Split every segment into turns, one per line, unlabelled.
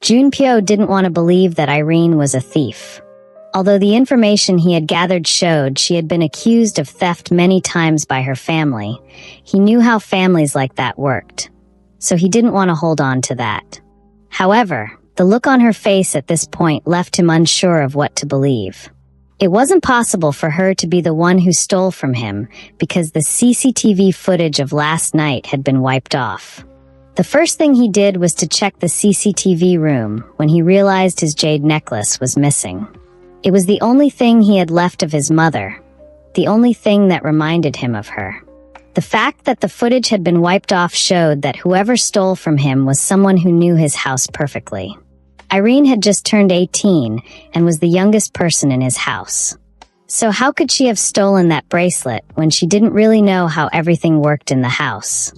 Junpyo didn't want to believe that Irene was a thief. Although the information he had gathered showed she had been accused of theft many times by her family, he knew how families like that worked. So he didn't want to hold on to that. However, the look on her face at this point left him unsure of what to believe. It wasn't possible for her to be the one who stole from him because the CCTV footage of last night had been wiped off. The first thing he did was to check the CCTV room when he realized his jade necklace was missing. It was the only thing he had left of his mother, the only thing that reminded him of her. The fact that the footage had been wiped off showed that whoever stole from him was someone who knew his house perfectly. Irene had just turned 18 and was the youngest person in his house. So how could she have stolen that bracelet when she didn't really know how everything worked in the house?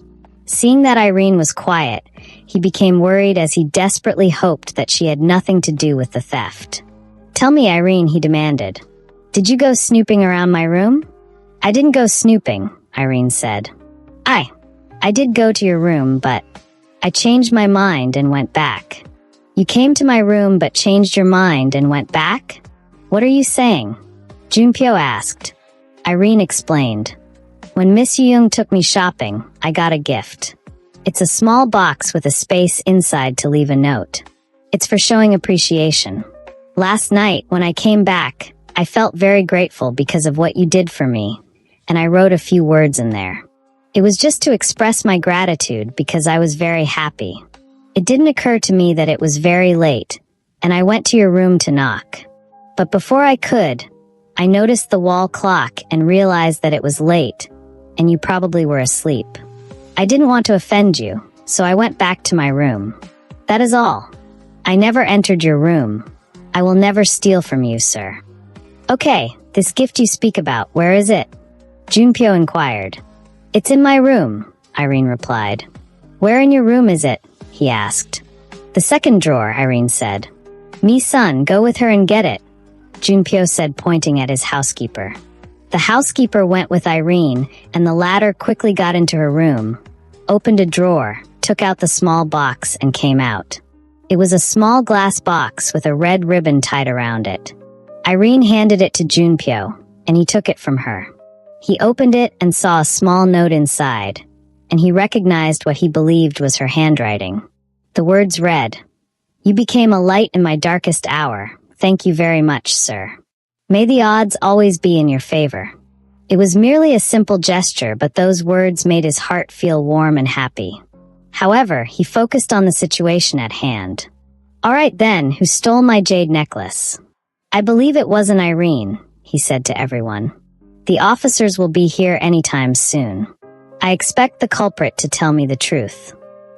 Seeing that Irene was quiet, he became worried as he desperately hoped that she had nothing to do with the theft. "Tell me, Irene," he demanded. "Did you go snooping around my room?" "I didn't go snooping," Irene said. I did go to your room, but I changed my mind and went back." "You came to my room but changed your mind and went back? What are you saying?" Junpyo asked. Irene explained. "When Miss Young took me shopping, I got a gift. It's a small box with a space inside to leave a note. It's for showing appreciation. Last night, when I came back, I felt very grateful because of what you did for me, and I wrote a few words in there. It was just to express my gratitude because I was very happy. It didn't occur to me that it was very late, and I went to your room to knock. But before I could, I noticed the wall clock and realized that it was late, and you probably were asleep. I didn't want to offend you, so I went back to my room. That is all. I never entered your room. I will never steal from you, sir." "Okay, this gift you speak about, where is it?" Junpyo inquired. "It's in my room," Irene replied. "Where in your room is it?" he asked. "The second drawer," Irene said. "Me-son, go with her and get it," Junpyo said, pointing at his housekeeper. The housekeeper went with Irene, and the latter quickly got into her room, opened a drawer, took out the small box, and came out. It was a small glass box with a red ribbon tied around it. Irene handed it to Junpyo, and he took it from her. He opened it and saw a small note inside, and he recognized what he believed was her handwriting. The words read, "You became a light in my darkest hour. Thank you very much, sir. May the odds always be in your favor." It was merely a simple gesture, but those words made his heart feel warm and happy. However, he focused on the situation at hand. "All right then, who stole my jade necklace?" "I believe it wasn't Irene," he said to everyone. "The officers will be here anytime soon. I expect the culprit to tell me the truth.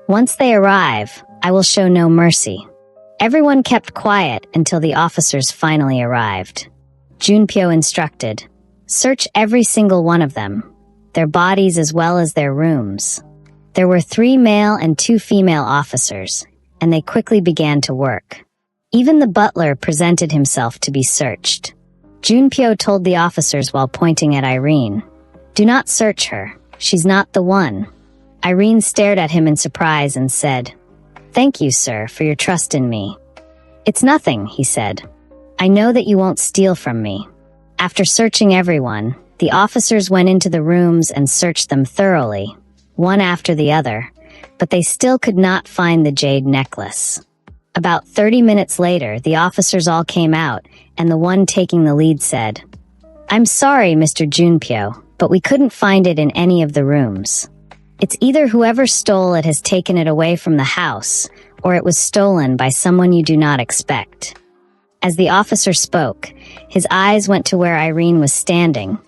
Once they arrive, I will show no mercy." Everyone kept quiet until the officers finally arrived. Junpyo instructed, "Search every single one of them, their bodies as well as their rooms." There were 3 male and 2 female officers, and they quickly began to work. Even the butler presented himself to be searched. Junpyo told the officers while pointing at Irene, "Do not search her, she's not the one." Irene stared at him in surprise and said, "Thank you, sir, for your trust in me." "It's nothing," he said. "I know that you won't steal from me." After searching everyone, the officers went into the rooms and searched them thoroughly, one after the other, but they still could not find the jade necklace. About 30 minutes later, the officers all came out, and the one taking the lead said, "I'm sorry, Mr. Junpyo, but we couldn't find it in any of the rooms. It's either whoever stole it has taken it away from the house, or it was stolen by someone you do not expect." As the officer spoke, his eyes went to where Irene was standing,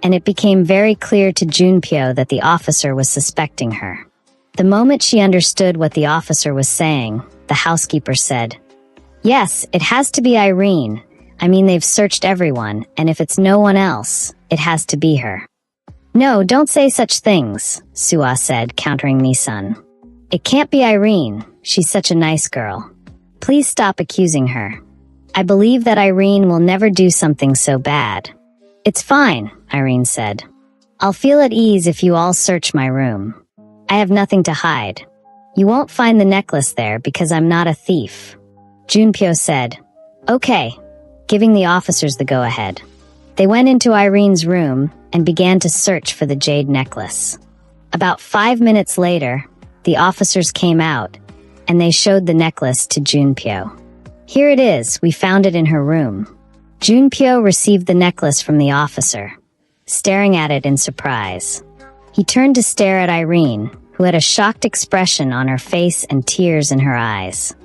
and it became very clear to Junpyo that the officer was suspecting her. The moment she understood what the officer was saying, the housekeeper said, "Yes, it has to be Irene. I mean, they've searched everyone, and if it's no one else, it has to be her." "No, don't say such things," Suah said, countering Mi-sun. "It can't be Irene. She's such a nice girl. Please stop accusing her. I believe that Irene will never do something so bad." "It's fine," Irene said. "I'll feel at ease if you all search my room. I have nothing to hide. You won't find the necklace there because I'm not a thief. Junpyo said, "Okay," giving the officers the go-ahead. They went into Irene's room and began to search for the jade necklace. About 5 minutes later, the officers came out, and they showed the necklace to Junpyo. "Here it is, we found it in her room." Junpyo received the necklace from the officer, staring at it in surprise. He turned to stare at Irene, who had a shocked expression on her face and tears in her eyes.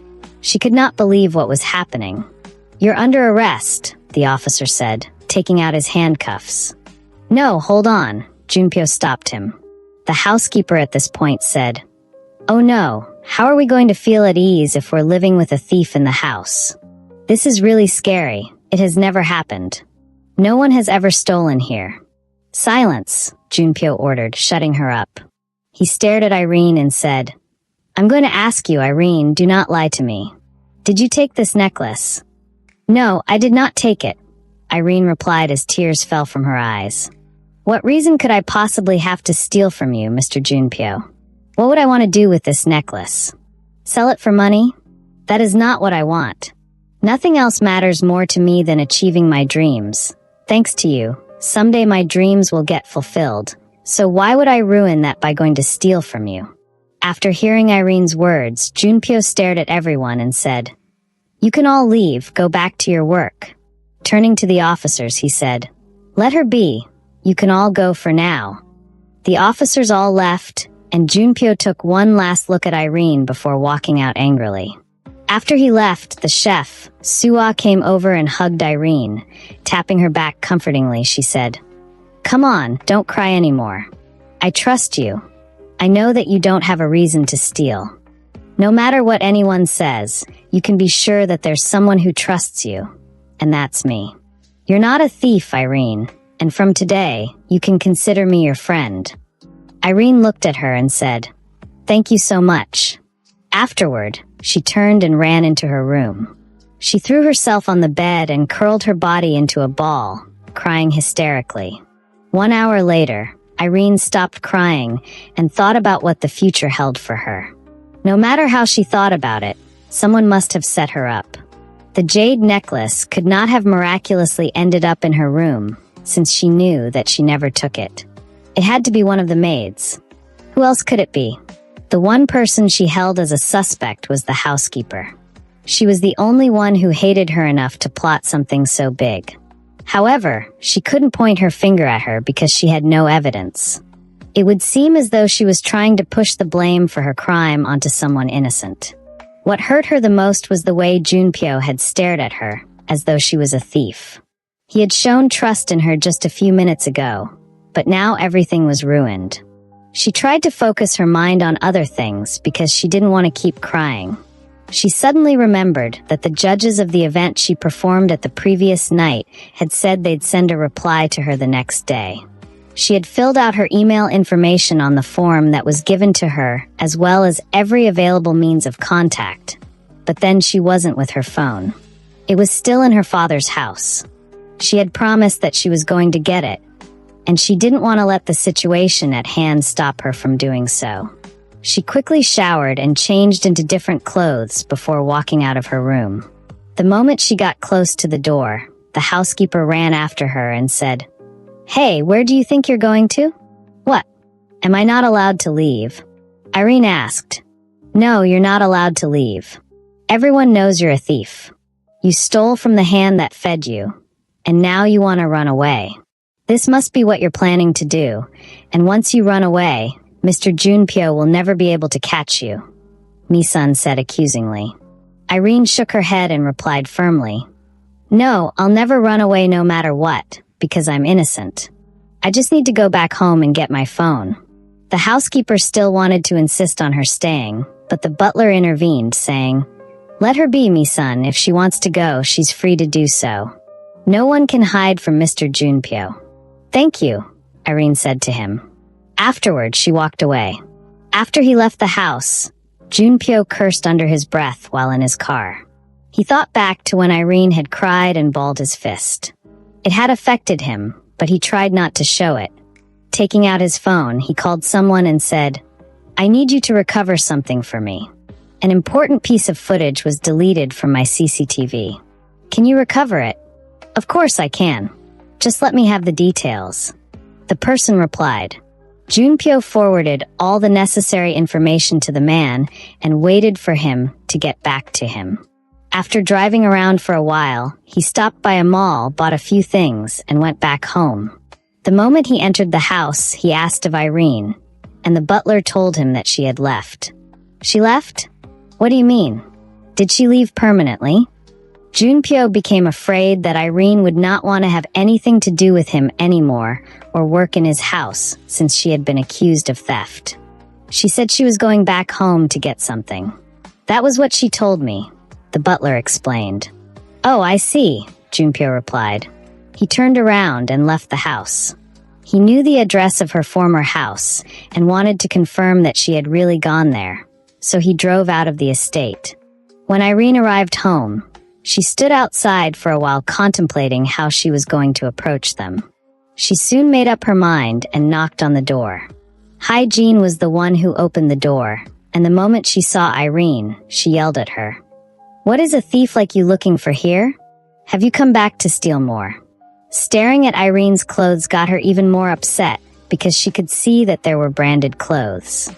She could not believe what was happening. "You're under arrest," the officer said, taking out his handcuffs. "No, hold on," Junpyo stopped him. The housekeeper at this point said, "Oh no, how are we going to feel at ease if we're living with a thief in the house? This is really scary. It has never happened. No one has ever stolen here." "Silence," Junpyo ordered, shutting her up. He stared at Irene and said, "I'm going to ask you, Irene, do not lie to me. Did you take this necklace?" "No, I did not take it," Irene replied as tears fell from her eyes. "What reason could I possibly have to steal from you, Mr. Junpyo? What would I want to do with this necklace? Sell it for money? That is not what I want. Nothing else matters more to me than achieving my dreams. Thanks to you, someday my dreams will get fulfilled, so why would I ruin that by going to steal from you?" After hearing Irene's words, Junpyo stared at everyone and said, "You can all leave, go back to your work." Turning to the officers, he said, "Let her be. You can all go for now." The officers all left, and Junpyo took one last look at Irene before walking out angrily. After he left, the chef, Suwa, came over and hugged Irene. Tapping her back comfortingly, she said, "Come on, don't cry anymore. I trust you. I know that you don't have a reason to steal. No matter what anyone says, you can be sure that there's someone who trusts you, and that's me. You're not a thief, Irene, and from today, you can consider me your friend." Irene looked at her and said, "Thank you so much." Afterward, she turned and ran into her room. She threw herself on the bed and curled her body into a ball, crying hysterically. 1 hour later, Irene stopped crying and thought about what the future held for her. No matter how she thought about it, someone must have set her up. The jade necklace could not have miraculously ended up in her room, since she knew that she never took it. It had to be one of the maids. Who else could it be? The one person she held as a suspect was the housekeeper. She was the only one who hated her enough to plot something so big. However, she couldn't point her finger at her because she had no evidence. It would seem as though she was trying to push the blame for her crime onto someone innocent. What hurt her the most was the way Junpyo had stared at her, as though she was a thief. He had shown trust in her just a few minutes ago, but now everything was ruined. She tried to focus her mind on other things because she didn't want to keep crying. She suddenly remembered that the judges of the event she performed at the previous night had said they'd send a reply to her the next day. She had filled out her email information on the form that was given to her, as well as every available means of contact. But then she wasn't with her phone. It was still in her father's house. She had promised that she was going to get it, and she didn't want to let the situation at hand stop her from doing so. She quickly showered and changed into different clothes before walking out of her room. The moment she got close to the door, the housekeeper ran after her and said, "Hey, where do you think you're going to?" "What? Am I not allowed to leave?" Irene asked. "No, you're not allowed to leave. Everyone knows you're a thief. You stole from the hand that fed you, and now you want to run away. This must be what you're planning to do, and once you run away, Mr. Junpyo will never be able to catch you," Mi-sun said accusingly. Irene shook her head and replied firmly, "No, I'll never run away no matter what, because I'm innocent. I just need to go back home and get my phone." The housekeeper still wanted to insist on her staying, but the butler intervened, saying, "Let her be, Mi-sun. If she wants to go, she's free to do so. No one can hide from Mr. Junpyo." "Thank you," Irene said to him. Afterward, she walked away. After he left the house, Junpyo cursed under his breath while in his car. He thought back to when Irene had cried and balled his fist. It had affected him, but he tried not to show it. Taking out his phone, he called someone and said, "I need you to recover something for me." An important piece of footage was deleted from my CCTV. Can you recover it? Of course I can. Just let me have the details. The person replied. Junpyo forwarded all the necessary information to the man and waited for him to get back to him. After driving around for a while, he stopped by a mall, bought a few things, and went back home. The moment he entered the house, he asked of Irene, and the butler told him that she had left. She left? What do you mean? Did she leave permanently? Junpyo became afraid that Irene would not want to have anything to do with him anymore or work in his house since she had been accused of theft. She said she was going back home to get something. That was what she told me, the butler explained. Oh, I see, Junpyo replied. He turned around and left the house. He knew the address of her former house and wanted to confirm that she had really gone there, so he drove out of the estate. When Irene arrived home, she stood outside for a while contemplating how she was going to approach them. She soon made up her mind and knocked on the door. Hygiene was the one who opened the door, and the moment she saw Irene, she yelled at her. What is a thief like you looking for here? Have you come back to steal more? Staring at Irene's clothes got her even more upset because she could see that there were branded clothes.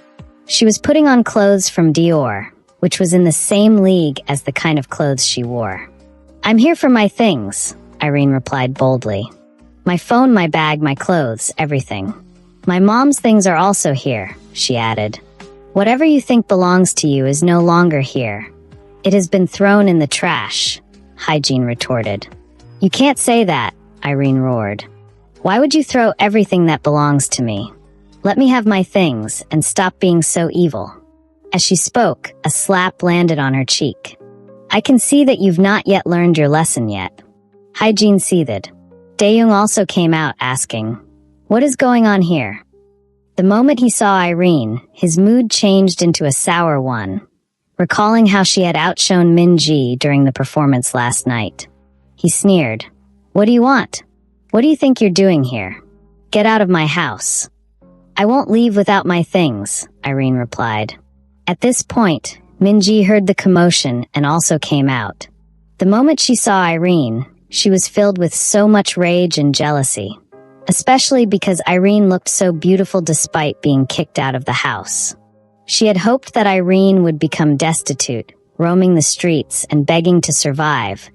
She was putting on clothes from Dior, which was in the same league as the kind of clothes she wore. I'm here for my things, Irene replied boldly. My phone, my bag, my clothes, everything. My mom's things are also here, she added. Whatever you think belongs to you is no longer here. It has been thrown in the trash, Hygiene retorted. You can't say that, Irene roared. Why would you throw everything that belongs to me? Let me have my things and stop being so evil. As she spoke, a slap landed on her cheek. I can see that you've not yet learned your lesson yet. Hygiene seethed. Daeyoung also came out asking, what is going on here? The moment he saw Irene, his mood changed into a sour one, recalling how she had outshone Min-ji during the performance last night. He sneered. What do you want? What do you think you're doing here? Get out of my house. I won't leave without my things, Irene replied. At this point, Min-ji heard the commotion and also came out. The moment she saw Irene, she was filled with so much rage and jealousy, especially because Irene looked so beautiful despite being kicked out of the house. She had hoped that Irene would become destitute, roaming the streets and begging to survive,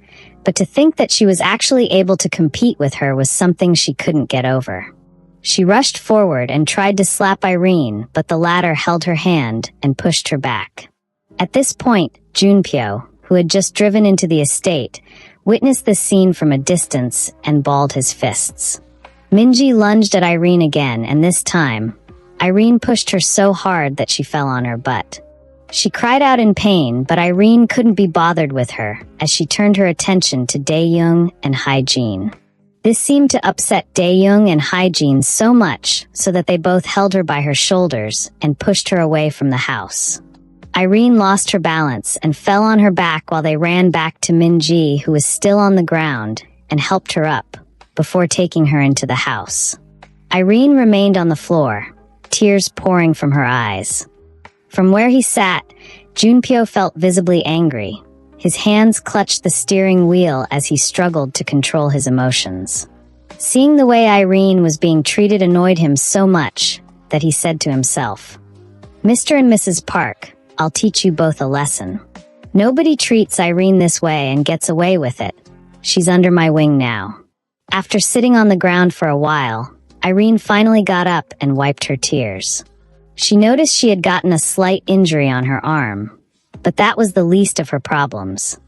but to think that she was actually able to compete with her was something she couldn't get over. She rushed forward and tried to slap Irene, but the latter held her hand and pushed her back. At this point, Junpyo, who had just driven into the estate, witnessed this scene from a distance and balled his fists. Min-ji lunged at Irene again, and this time, Irene pushed her so hard that she fell on her butt. She cried out in pain, but Irene couldn't be bothered with her as she turned her attention to Daeyoung and Hygiene. This seemed to upset Daeyoung and Hygiene so much so that they both held her by her shoulders and pushed her away from the house. Irene lost her balance and fell on her back while they ran back to Min-ji, who was still on the ground, and helped her up before taking her into the house. Irene remained on the floor, tears pouring from her eyes. From where he sat, Junpyo felt visibly angry. His hands clutched the steering wheel as he struggled to control his emotions. Seeing the way Irene was being treated annoyed him so much that he said to himself, Mr. and Mrs. Park, I'll teach you both a lesson. Nobody treats Irene this way and gets away with it. She's under my wing now. After sitting on the ground for a while, Irene finally got up and wiped her tears. She noticed she had gotten a slight injury on her arm, but that was the least of her problems.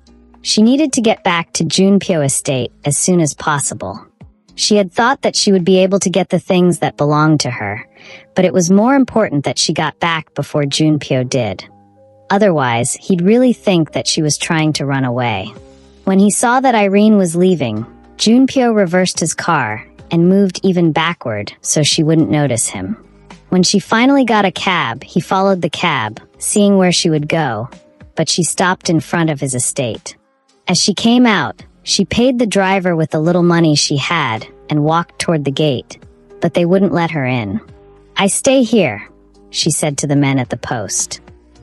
She needed to get back to Junpyo Estate as soon as possible. She had thought that she would be able to get the things that belonged to her, but it was more important that she got back before Junpyo did. Otherwise, he'd really think that she was trying to run away. When he saw that Irene was leaving, Junpyo reversed his car and moved even backward so she wouldn't notice him. When she finally got a cab, he followed the cab, seeing where she would go, but she stopped in front of his estate. As she came out, she paid the driver with the little money she had and walked toward the gate, but they wouldn't let her in. I stay here, she said to the men at the post.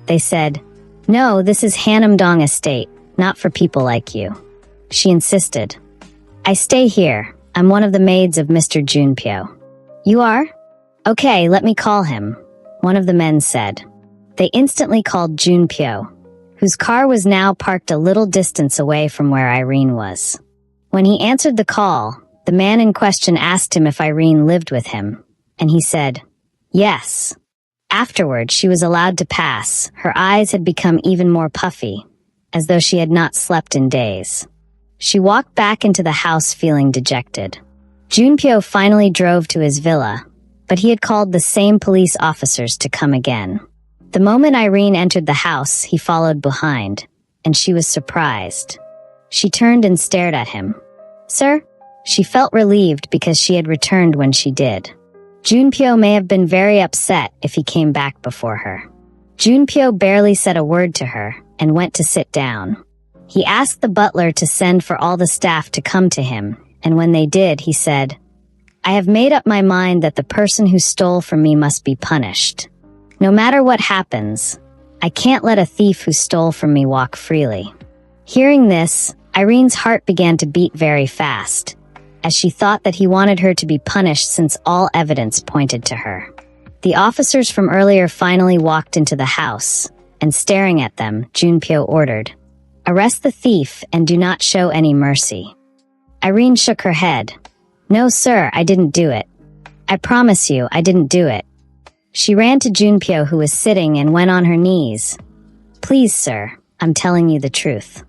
They said, No, this is Hanamdong Estate, not for people like you. She insisted. I stay here. I'm one of the maids of Mr. Junpyo. You are? Okay, let me call him, one of the men said. They instantly called Junpyo, whose car was now parked a little distance away from where Irene was. When he answered the call, the man in question asked him if Irene lived with him, and he said, yes. Afterward, she was allowed to pass. Her eyes had become even more puffy, as though she had not slept in days. She walked back into the house feeling dejected. Junpyo finally drove to his villa, but he had called the same police officers to come again. The moment Irene entered the house, he followed behind, and she was surprised. She turned and stared at him. Sir? She felt relieved because she had returned when she did. Junpyo may have been very upset if he came back before her. Junpyo barely said a word to her and went to sit down. He asked the butler to send for all the staff to come to him, and when they did, he said, I have made up my mind that the person who stole from me must be punished. No matter what happens, I can't let a thief who stole from me walk freely. Hearing this, Irene's heart began to beat very fast, as she thought that he wanted her to be punished since all evidence pointed to her. The officers from earlier finally walked into the house, and staring at them, Junpyo ordered, Arrest the thief and do not show any mercy. Irene shook her head. No, sir, I didn't do it. I promise you, I didn't do it. She ran to Junpyo, who was sitting, and went on her knees. Please, sir, I'm telling you the truth.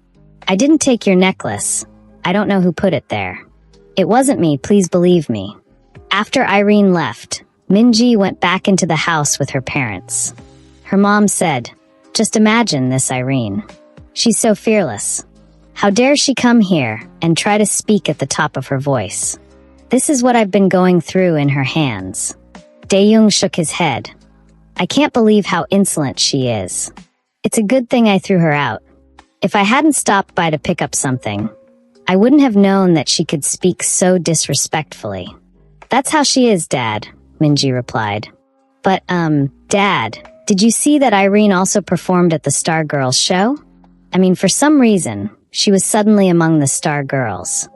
I didn't take your necklace. I don't know who put it there. It wasn't me, please believe me. After Irene left, Minji went back into the house with her parents. Her mom said, Just imagine this Irene. She's so fearless. How dare she come here and try to speak at the top of her voice? This is what I've been going through in her hands. Daeyoung shook his head. I can't believe how insolent she is. It's a good thing I threw her out. If I hadn't stopped by to pick up something, I wouldn't have known that she could speak so disrespectfully. That's how she is, Dad, Minji replied. But, Dad, did you see that Irene also performed at the Star Girls show? I mean, for some reason, she was suddenly among the Star Girls.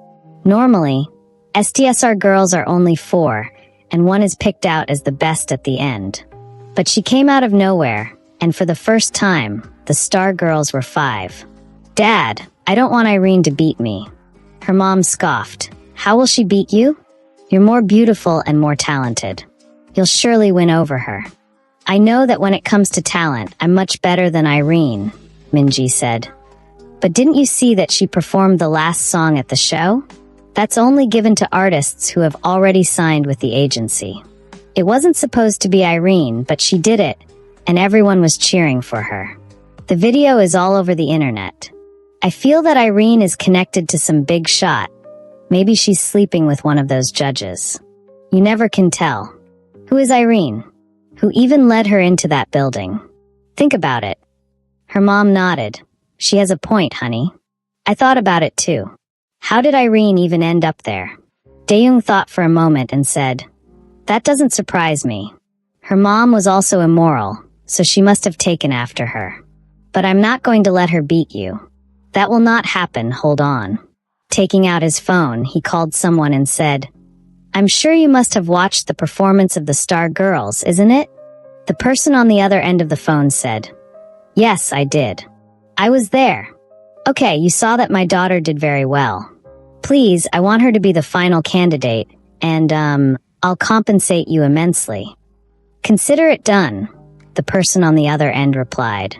Normally, STSR girls are only 4, and one is picked out as the best at the end. But she came out of nowhere, and for the first time, the Star Girls were 5. Dad, I don't want Irene to beat me. Her mom scoffed. How will she beat you? You're more beautiful and more talented. You'll surely win over her. I know that when it comes to talent, I'm much better than Irene, Minji said. But didn't you see that she performed the last song at the show? That's only given to artists who have already signed with the agency. It wasn't supposed to be Irene, but she did it, and everyone was cheering for her. The video is all over the internet. I feel that Irene is connected to some big shot. Maybe she's sleeping with one of those judges. You never can tell. Who is Irene? Who even led her into that building? Think about it. Her mom nodded. She has a point, honey. I thought about it too. How did Irene even end up there? Daeyoung thought for a moment and said, That doesn't surprise me. Her mom was also immoral, so she must have taken after her. But I'm not going to let her beat you. That will not happen, hold on. Taking out his phone, he called someone and said, I'm sure you must have watched the performance of the Star Girls, isn't it? The person on the other end of the phone said, Yes, I did. I was there. Okay, you saw that my daughter did very well. Please, I want her to be the final candidate, and, I'll compensate you immensely. Consider it done, the person on the other end replied.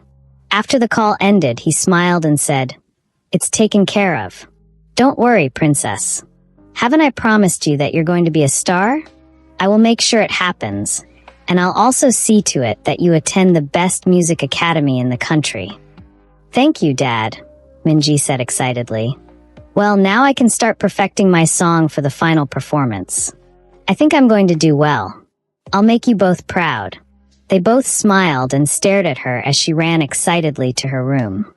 After the call ended, he smiled and said, It's taken care of. Don't worry, princess. Haven't I promised you that you're going to be a star? I will make sure it happens, and I'll also see to it that you attend the best music academy in the country. Thank you, Dad, Minji said excitedly. Well, now I can start perfecting my song for the final performance. I think I'm going to do well. I'll make you both proud. They both smiled and stared at her as she ran excitedly to her room.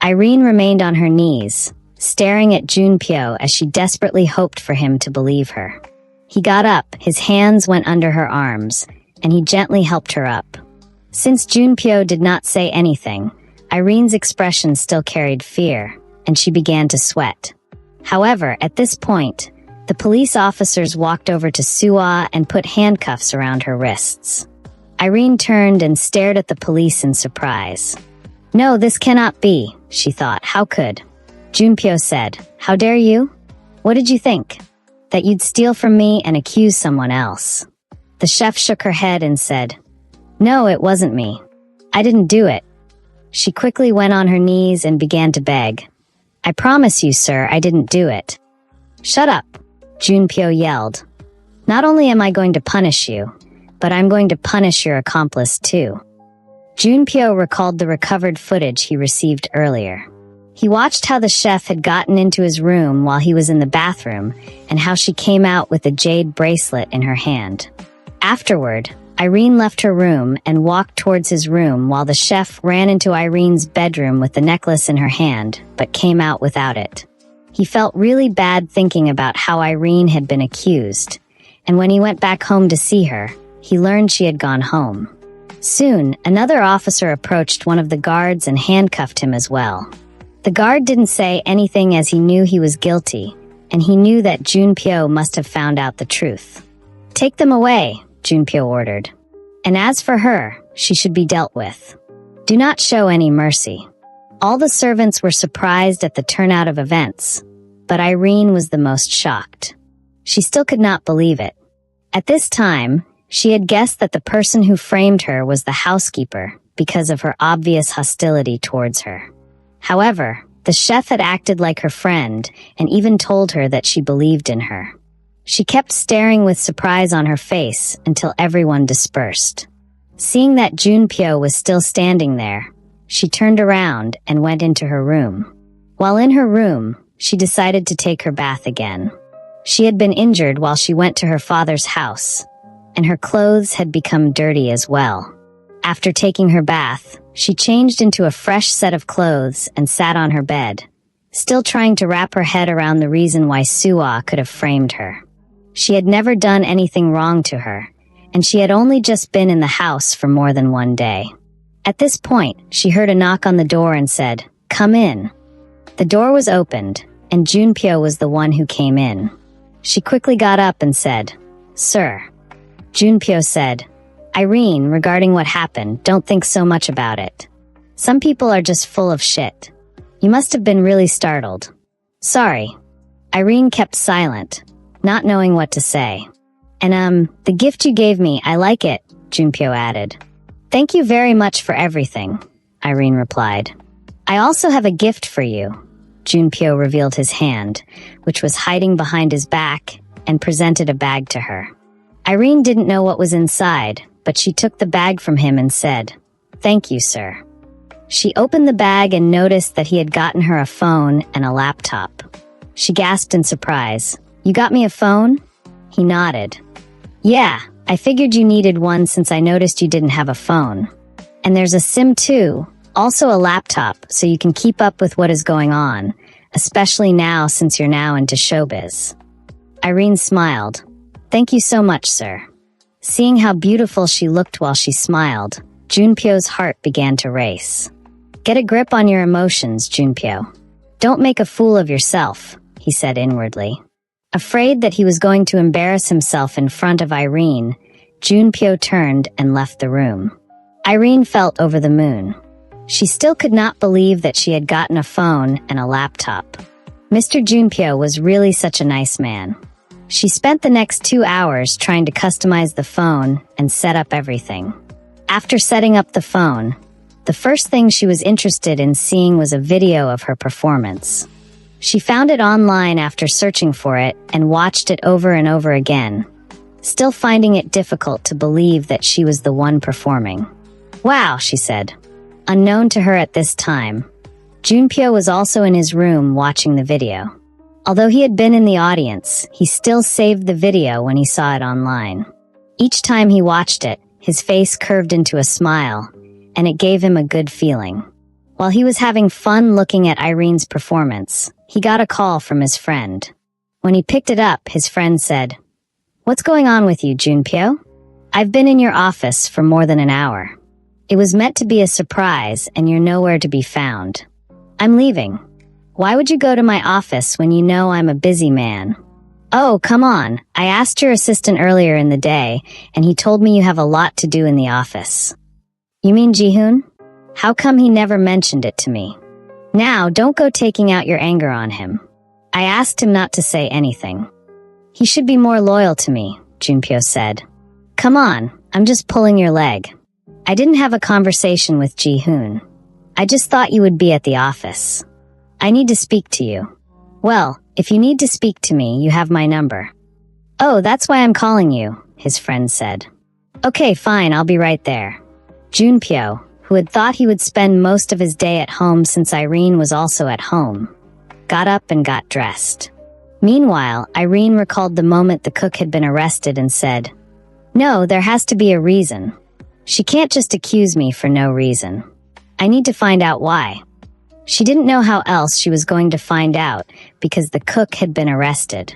Irene remained on her knees, staring at Junpyo as she desperately hoped for him to believe her. He got up, his hands went under her arms, and he gently helped her up. Since Junpyo did not say anything, Irene's expression still carried fear, and she began to sweat. However, at this point, the police officers walked over to Suwa and put handcuffs around her wrists. Irene turned and stared at the police in surprise. "No, this cannot be," she thought. "How could?" Junpyo said, "How dare you? What did you think? That you'd steal from me and accuse someone else?" The chef shook her head and said, "No, it wasn't me. I didn't do it." She quickly went on her knees and began to beg. "I promise you, sir, I didn't do it." "Shut up," Junpyo yelled. "Not only am I going to punish you, but I'm going to punish your accomplice too." Junpyo recalled the recovered footage he received earlier. He watched how the chef had gotten into his room while he was in the bathroom and how she came out with a jade bracelet in her hand. Afterward, Irene left her room and walked towards his room while the chef ran into Irene's bedroom with the necklace in her hand, but came out without it. He felt really bad thinking about how Irene had been accused, and when he went back home to see her, he learned she had gone home. Soon, another officer approached one of the guards and handcuffed him as well. The guard didn't say anything as he knew he was guilty, and he knew that Junpyo must have found out the truth. "Take them away," Junpyo ordered. "And as for her, she should be dealt with. Do not show any mercy." All the servants were surprised at the turnout of events, but Irene was the most shocked. She still could not believe it. At this time, she had guessed that the person who framed her was the housekeeper because of her obvious hostility towards her. However, the chef had acted like her friend and even told her that she believed in her. She kept staring with surprise on her face until everyone dispersed. Seeing that Junpyo was still standing there, she turned around and went into her room. While in her room, she decided to take her bath again. She had been injured while she went to her father's house, and her clothes had become dirty as well. After taking her bath, she changed into a fresh set of clothes and sat on her bed, still trying to wrap her head around the reason why Suwa could have framed her. She had never done anything wrong to her, and she had only just been in the house for more than one day. At this point, she heard a knock on the door and said, "Come in." The door was opened, and Junpyo was the one who came in. She quickly got up and said, "Sir." Junpyo said, "Irene, regarding what happened, don't think so much about it. Some people are just full of shit. You must have been really startled." "Sorry." Irene kept silent, not knowing what to say. "And the gift you gave me, I like it," Junpyo added. "Thank you very much for everything," Irene replied. "I also have a gift for you." Junpyo revealed his hand, which was hiding behind his back, and presented a bag to her. Irene didn't know what was inside, but she took the bag from him and said, "Thank you, sir." She opened the bag and noticed that he had gotten her a phone and a laptop. She gasped in surprise. "You got me a phone?" He nodded. "Yeah, I figured you needed one since I noticed you didn't have a phone. And there's a SIM too, also a laptop, so you can keep up with what is going on, especially now since you're now into showbiz." Irene smiled. "Thank you so much, sir." Seeing how beautiful she looked while she smiled, Junpyo's heart began to race. "Get a grip on your emotions, Junpyo. Don't make a fool of yourself," he said inwardly. Afraid that he was going to embarrass himself in front of Irene, Junpyo turned and left the room. Irene felt over the moon. She still could not believe that she had gotten a phone and a laptop. Mr. Junpyo was really such a nice man. She spent the next 2 hours trying to customize the phone and set up everything. After setting up the phone, the first thing she was interested in seeing was a video of her performance. She found it online after searching for it and watched it over and over again, still finding it difficult to believe that she was the one performing. "Wow," she said. Unknown to her at this time, Junpyo was also in his room watching the video. Although he had been in the audience, he still saved the video when he saw it online. Each time he watched it, his face curved into a smile, and it gave him a good feeling. While he was having fun looking at Irene's performance, he got a call from his friend. When he picked it up, his friend said, "What's going on with you, Junpyo? I've been in your office for more than an hour." It was meant to be a surprise, and you're nowhere to be found. I'm leaving. Why would you go to my office when you know I'm a busy man? Oh, come on. I asked your assistant earlier in the day, and he told me you have a lot to do in the office. You mean Jihoon? How come he never mentioned it to me? Now, don't go taking out your anger on him. I asked him not to say anything. He should be more loyal to me, Junpyo said. Come on, I'm just pulling your leg. I didn't have a conversation with Jihoon. I just thought you would be at the office. I need to speak to you. Well, if you need to speak to me, you have my number. Oh, that's why I'm calling you, his friend said. Okay, fine, I'll be right there. Junpyo, who had thought he would spend most of his day at home since Irene was also at home, got up and got dressed. Meanwhile, Irene recalled the moment the cook had been arrested and said, No, there has to be a reason. She can't just accuse me for no reason. I need to find out why. She didn't know how else she was going to find out because the cook had been arrested.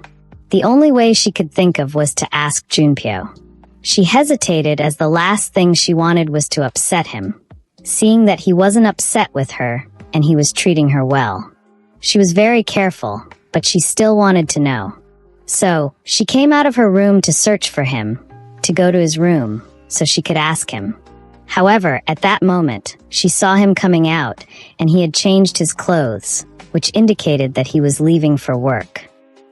The only way she could think of was to ask Junpyo. She hesitated as the last thing she wanted was to upset him, seeing that he wasn't upset with her and he was treating her well. She was very careful, but she still wanted to know. So, she came out of her room to search for him, to go to his room, so she could ask him. However, at that moment, she saw him coming out, and he had changed his clothes, which indicated that he was leaving for work.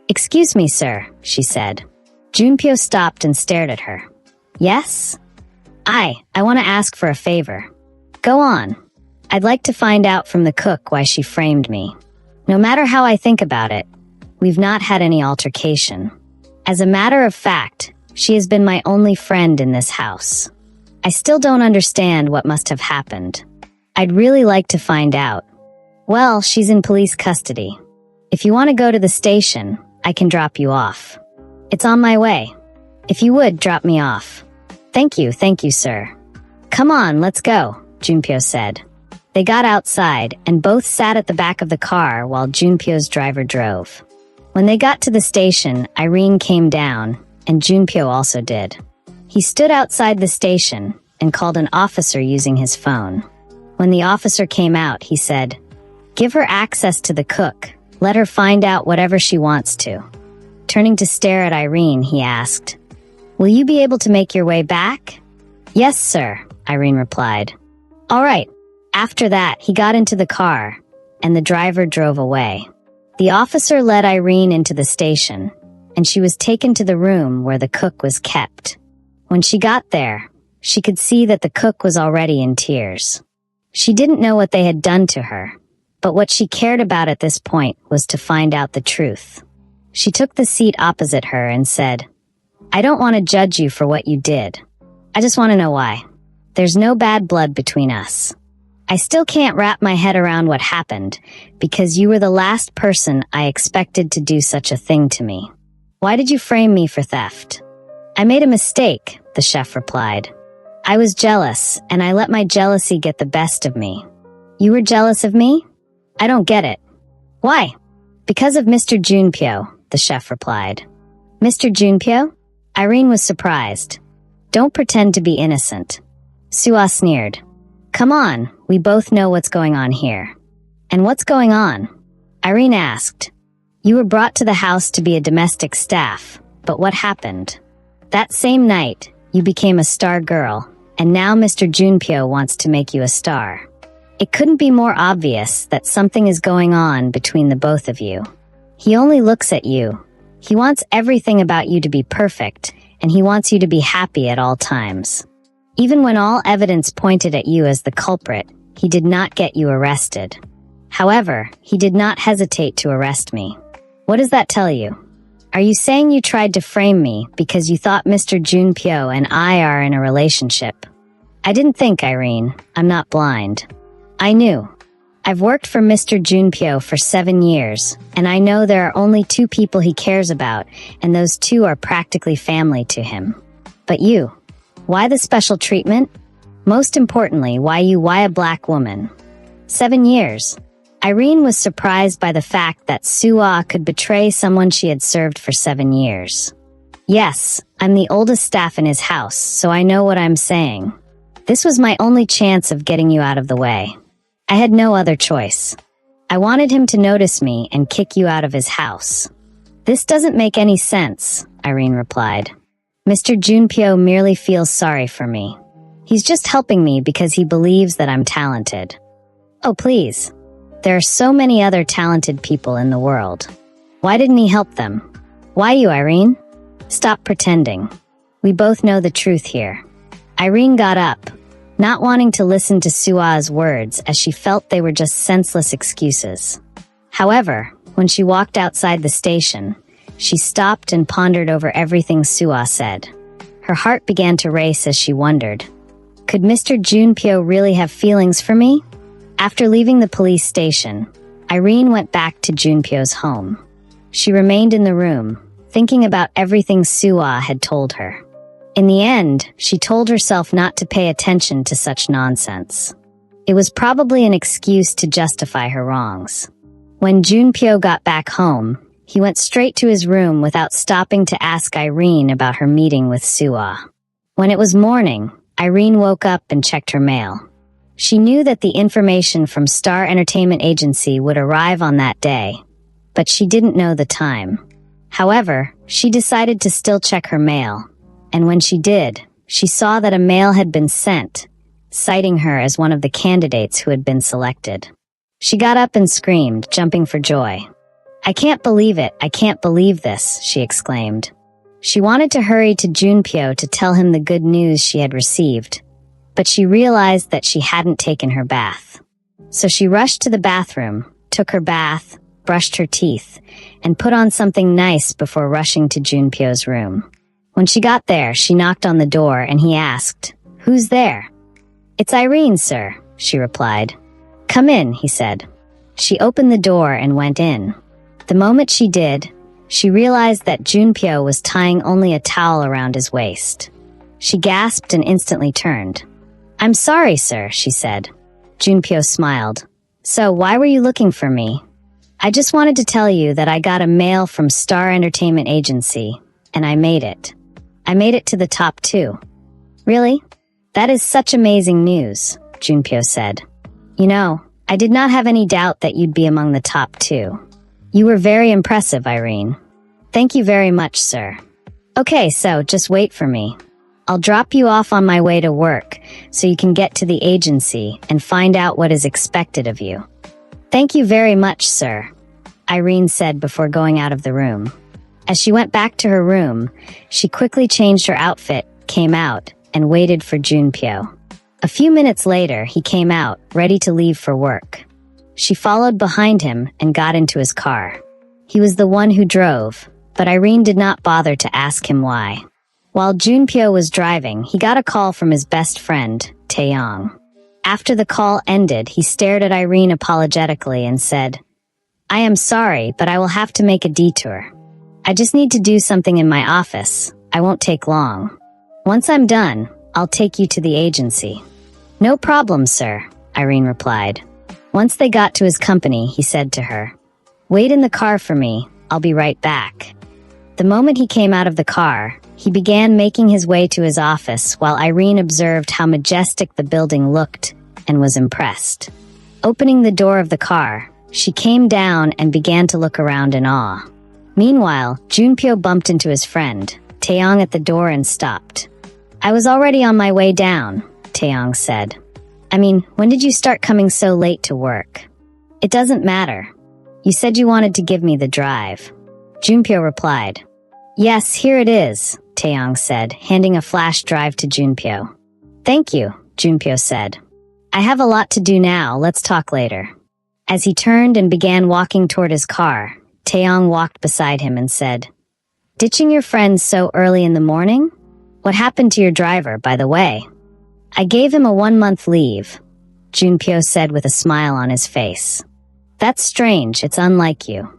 Excuse me, sir, she said. Junpyo stopped and stared at her. Yes? I want to ask for a favor. Go on. I'd like to find out from the cook why she framed me. No matter how I think about it, we've not had any altercation. As a matter of fact, she has been my only friend in this house. I still don't understand what must have happened. I'd really like to find out. Well, she's in police custody. If you want to go to the station, I can drop you off. It's on my way. If you would, drop me off. Thank you, sir. Come on, let's go, Junpyo said. They got outside and both sat at the back of the car while Junpyo's driver drove. When they got to the station, Irene came down, and Junpyo also did. He stood outside the station and called an officer using his phone. When the officer came out, he said, Give her access to the cook. Let her find out whatever she wants to. Turning to stare at Irene, he asked, Will you be able to make your way back? Yes, sir, Irene replied. All right. After that, he got into the car, and the driver drove away. The officer led Irene into the station, and she was taken to the room where the cook was kept. When she got there, she could see that the cook was already in tears. She didn't know what they had done to her, but what she cared about at this point was to find out the truth. She took the seat opposite her and said, I don't want to judge you for what you did. I just want to know why. There's no bad blood between us. I still can't wrap my head around what happened, because you were the last person I expected to do such a thing to me. Why did you frame me for theft? I made a mistake, the chef replied. I was jealous, and I let my jealousy get the best of me. You were jealous of me? I don't get it. Why? Because of Mr. Junpyo, the chef replied. Mr. Junpyo? Irene was surprised. Don't pretend to be innocent. Suah sneered. Come on, we both know what's going on here. And what's going on? Irene asked. You were brought to the house to be a domestic staff, but what happened? That same night, you became a star girl, and now Mr. Junpyo wants to make you a star. It couldn't be more obvious that something is going on between the both of you. He only looks at you. He wants everything about you to be perfect, and he wants you to be happy at all times. Even when all evidence pointed at you as the culprit, he did not get you arrested. However, he did not hesitate to arrest me. What does that tell you? Are you saying you tried to frame me because you thought Mr. Junpyo and I are in a relationship? I didn't think, Irene. I'm not blind. I knew. I've worked for Mr. Junpyo for 7 years, and I know there are only 2 people he cares about, and those 2 are practically family to him. But you, why the special treatment? Most importantly, why a black woman? 7 years. Irene was surprised by the fact that Suah could betray someone she had served for 7 years. Yes, I'm the oldest staff in his house, so I know what I'm saying. This was my only chance of getting you out of the way. I had no other choice. I wanted him to notice me and kick you out of his house. This doesn't make any sense, Irene replied. Mr. Junpyo merely feels sorry for me. He's just helping me because he believes that I'm talented. Oh, please. There are so many other talented people in the world. Why didn't he help them? Why you, Irene? Stop pretending. We both know the truth here. Irene got up, not wanting to listen to Sua's words as she felt they were just senseless excuses. However, when she walked outside the station, she stopped and pondered over everything Sua said. Her heart began to race as she wondered, could Mr. Junpyo really have feelings for me? After leaving the police station, Irene went back to Junpyo's home. She remained in the room, thinking about everything Sua had told her. In the end, she told herself not to pay attention to such nonsense. It was probably an excuse to justify her wrongs. When Junpyo got back home, he went straight to his room without stopping to ask Irene about her meeting with Sua. When it was morning, Irene woke up and checked her mail. She knew that the information from Star Entertainment Agency would arrive on that day, but she didn't know the time. However, she decided to still check her mail, and when she did, she saw that a mail had been sent, citing her as one of the candidates who had been selected. She got up and screamed, jumping for joy. I can't believe it, I can't believe this, she exclaimed. She wanted to hurry to Junpyo to tell him the good news she had received, but she realized that she hadn't taken her bath. So she rushed to the bathroom, took her bath, brushed her teeth, and put on something nice before rushing to Junpyo's room. When she got there, she knocked on the door and he asked, "Who's there?" "It's Irene, sir," she replied. "Come in," he said. She opened the door and went in. The moment she did, she realized that Junpyo was tying only a towel around his waist. She gasped and instantly turned. "I'm sorry, sir," she said. Junpyo smiled. "So why were you looking for me?" "I just wanted to tell you that I got a mail from Star Entertainment Agency, and I made it. I made it to the top 2. "Really? That is such amazing news," Junpyo said. "You know, I did not have any doubt that you'd be among the top 2. You were very impressive, Irene." "Thank you very much, sir." "Okay, so just wait for me. I'll drop you off on my way to work so you can get to the agency and find out what is expected of you." "Thank you very much, sir," Irene said before going out of the room. As she went back to her room, she quickly changed her outfit, came out, and waited for Junpyo. A few minutes later, he came out, ready to leave for work. She followed behind him and got into his car. He was the one who drove, but Irene did not bother to ask him why. While Junpyo was driving, he got a call from his best friend, Taeyong. After the call ended, he stared at Irene apologetically and said, "I am sorry, but I will have to make a detour. I just need to do something in my office. I won't take long. Once I'm done, I'll take you to the agency." "No problem, sir," Irene replied. Once they got to his company, he said to her, "Wait in the car for me, I'll be right back." The moment he came out of the car, he began making his way to his office while Irene observed how majestic the building looked and was impressed. Opening the door of the car, she came down and began to look around in awe. Meanwhile, Junpyo bumped into his friend, Taeyong, at the door and stopped. "I was already on my way down," Taeyong said. "I mean, when did you start coming so late to work?" "It doesn't matter. You said you wanted to give me the drive." Junpyo replied. "Yes, here it is," Taeyong said, handing a flash drive to Junpyo. "Thank you," Junpyo said. "I have a lot to do now, let's talk later." As he turned and began walking toward his car, Taeyong walked beside him and said, "Ditching your friends so early in the morning? What happened to your driver, by the way?" "I gave him a 1-month leave," Junpyo said with a smile on his face. "That's strange, it's unlike you.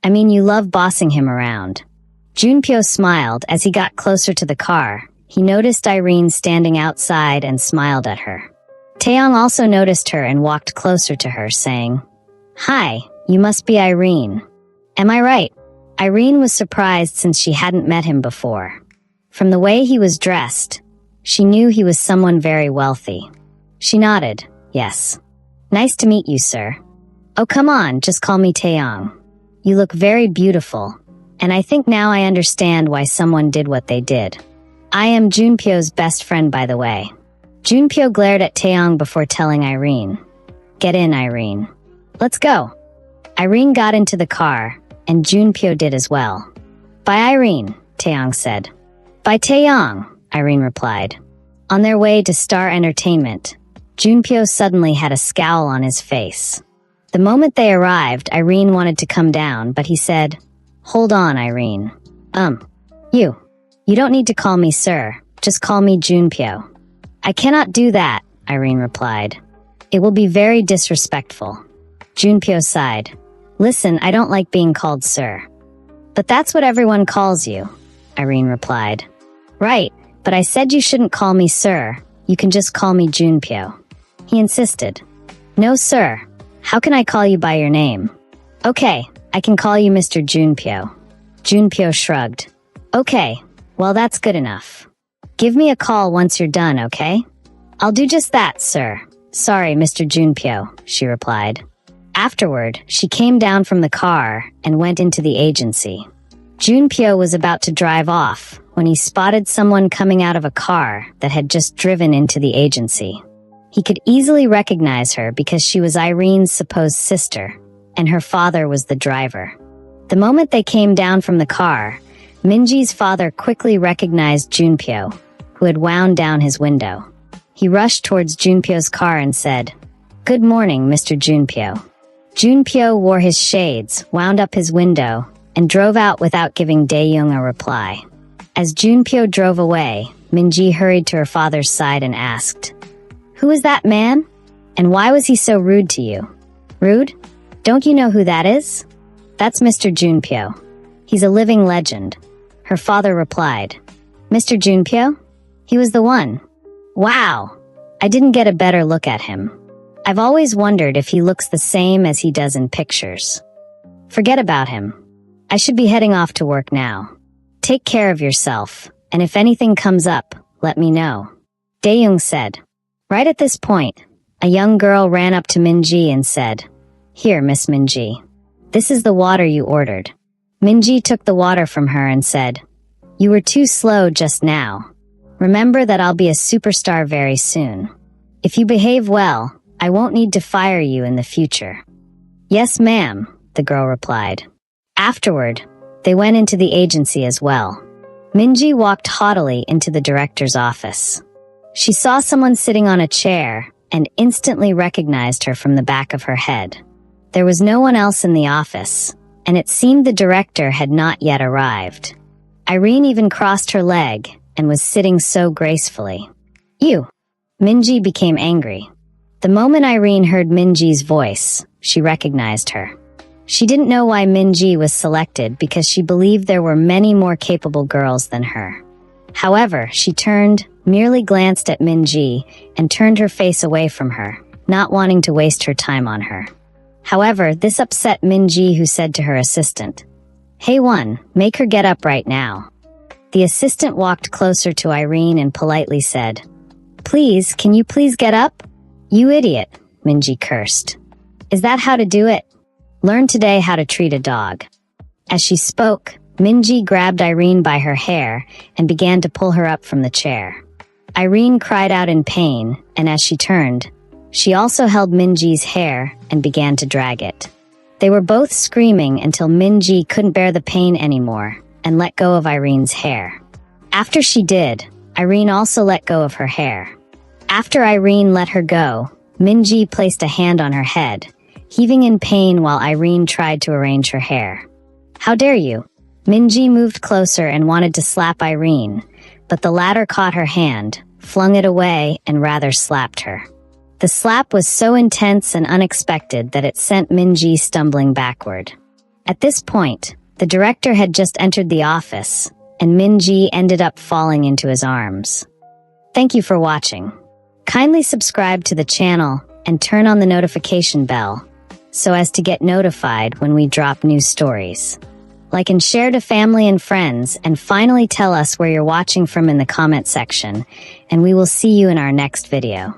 I mean, you love bossing him around." Junpyo smiled as he got closer to the car. He noticed Irene standing outside and smiled at her. Taeyong also noticed her and walked closer to her, saying, "Hi, you must be Irene. Am I right?" Irene was surprised since she hadn't met him before. From the way he was dressed, She knew he was someone very wealthy. She nodded. Yes. Nice to meet you, sir. Oh, come on, just call me Taeyong. You look very beautiful, and I think now I understand why someone did what they did. I am Junpyo's best friend, by the way. Junpyo glared at Taeyong before telling Irene. Get in, Irene. Let's go. Irene got into the car, and Junpyo did as well. Bye, Irene, Taeyong said. Bye, Taeyong, Irene replied. On their way to Star Entertainment, Junpyo suddenly had a scowl on his face. The moment they arrived, Irene wanted to come down, but he said, Hold on, Irene. You don't need to call me sir, just call me Junpyo. I cannot do that, Irene replied. It will be very disrespectful. Junpyo sighed. Listen, I don't like being called sir. But that's what everyone calls you, Irene replied. Right, but I said you shouldn't call me sir, you can just call me Junpyo. He insisted. No, sir. How can I call you by your name? Okay, I can call you Mr. Junpyo. Junpyo shrugged. Okay, well that's good enough. Give me a call once you're done, okay? I'll do just that, sir. Sorry, Mr. Junpyo, she replied. Afterward, she came down from the car and went into the agency. Junpyo was about to drive off when he spotted someone coming out of a car that had just driven into the agency. He could easily recognize her because she was Irene's supposed sister, and her father was the driver. The moment they came down from the car, Minji's father quickly recognized Junpyo, who had wound down his window. He rushed towards Junpyo's car and said, Good morning, Mr. Junpyo. Junpyo wore his shades, wound up his window, and drove out without giving Daeyoung a reply. As Junpyo drove away, Minji hurried to her father's side and asked, Who is that man? And why was he so rude to you? Rude? Don't you know who that is? That's Mr. Junpyo. He's a living legend. Her father replied, Mr. Junpyo? He was the one. Wow! I didn't get a better look at him. I've always wondered if he looks the same as he does in pictures. Forget about him. I should be heading off to work now. Take care of yourself, and if anything comes up, let me know. Daeyoung said. Right at this point, a young girl ran up to Minji and said, Here, Miss Minji. This is the water you ordered. Minji took the water from her and said, You were too slow just now. Remember that I'll be a superstar very soon. If you behave well, I won't need to fire you in the future. Yes, ma'am, the girl replied. Afterward, they went into the agency as well. Minji walked haughtily into the director's office. She saw someone sitting on a chair and instantly recognized her from the back of her head. There was no one else in the office, and it seemed the director had not yet arrived. Irene even crossed her leg and was sitting so gracefully. You! Minji became angry. The moment Irene heard Minji's voice, she recognized her. She didn't know why Minji was selected because she believed there were many more capable girls than her. However, she turned, merely glanced at Minji, and turned her face away from her, not wanting to waste her time on her. However, this upset Minji, who said to her assistant, Hey one, make her get up right now. The assistant walked closer to Irene and politely said, Please, can you please get up? You idiot, Minji cursed. Is that how to do it? Learn today how to treat a dog. As she spoke, Minji grabbed Irene by her hair and began to pull her up from the chair. Irene cried out in pain, and as she turned, she also held Minji's hair and began to drag it. They were both screaming until Minji couldn't bear the pain anymore and let go of Irene's hair. After she did, Irene also let go of her hair. After Irene let her go, Minji placed a hand on her head, heaving in pain while Irene tried to arrange her hair. How dare you? Minji moved closer and wanted to slap Irene, but the latter caught her hand, flung it away, and rather slapped her. The slap was so intense and unexpected that it sent Minji stumbling backward. At this point, the director had just entered the office, and Minji ended up falling into his arms. Thank you for watching. Kindly subscribe to the channel and turn on the notification bell so as to get notified when we drop new stories. Like and share to family and friends, and finally tell us where you're watching from in the comment section, and we will see you in our next video.